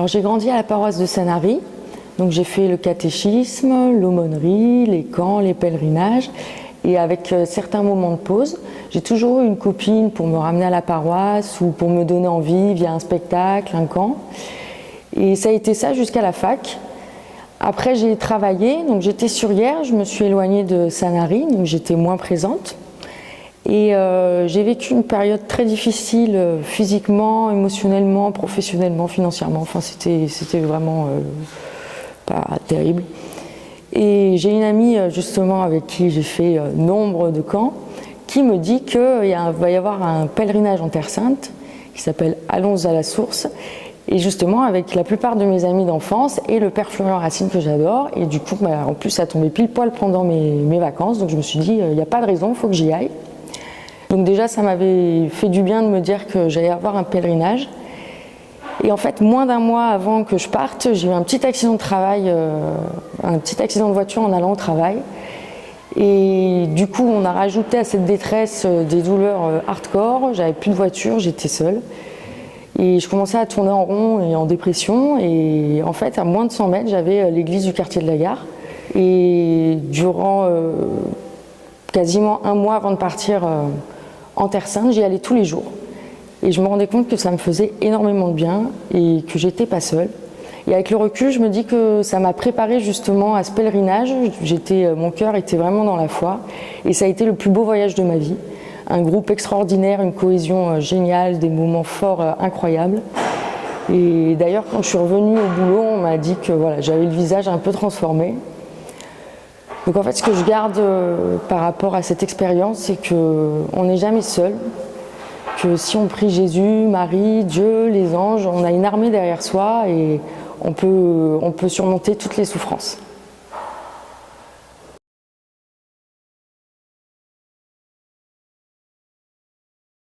Alors j'ai grandi à la paroisse de Sanary, donc j'ai fait le catéchisme, l'aumônerie, les camps, les pèlerinages, et avec certains moments de pause, j'ai toujours eu une copine pour me ramener à la paroisse ou pour me donner envie via un spectacle, un camp. Et ça a été ça jusqu'à la fac. Après j'ai travaillé, donc j'étais sur Hyères, je me suis éloignée de Sanary, donc j'étais moins présente. Et j'ai vécu une période très difficile physiquement, émotionnellement, professionnellement, financièrement. Enfin, c'était vraiment pas terrible. Et j'ai une amie justement avec qui j'ai fait nombre de camps qui me dit qu'il va y avoir un pèlerinage en Terre Sainte qui s'appelle Allons à la source. Et justement avec la plupart de mes amis d'enfance et le père Florian Racine que j'adore. Et du coup, en plus, ça tombait pile poil pendant mes vacances. Donc je me suis dit, il n'y a pas de raison, il faut que j'y aille. Donc déjà, ça m'avait fait du bien de me dire que j'allais avoir un pèlerinage. Et en fait, moins d'un mois avant que je parte, j'ai eu un petit accident de travail, un petit accident de voiture en allant au travail. Et du coup, on a rajouté à cette détresse des douleurs hardcore. J'avais plus de voiture, j'étais seule. Et je commençais à tourner en rond et en dépression. Et en fait, à moins de 100 mètres, j'avais l'église du quartier de la Gare. Et durant quasiment un mois avant de partir en Terre Sainte, j'y allais tous les jours. Et je me rendais compte que ça me faisait énormément de bien et que j'étais pas seule. Et avec le recul, je me dis que ça m'a préparée justement à ce pèlerinage. Mon cœur était vraiment dans la foi. Et ça a été le plus beau voyage de ma vie. Un groupe extraordinaire, une cohésion géniale, des moments forts incroyables. Et d'ailleurs, quand je suis revenue au boulot, on m'a dit que voilà, j'avais le visage un peu transformé. Donc en fait, ce que je garde par rapport à cette expérience, c'est qu'on n'est jamais seul, que si on prie Jésus, Marie, Dieu, les anges, on a une armée derrière soi et on peut surmonter toutes les souffrances.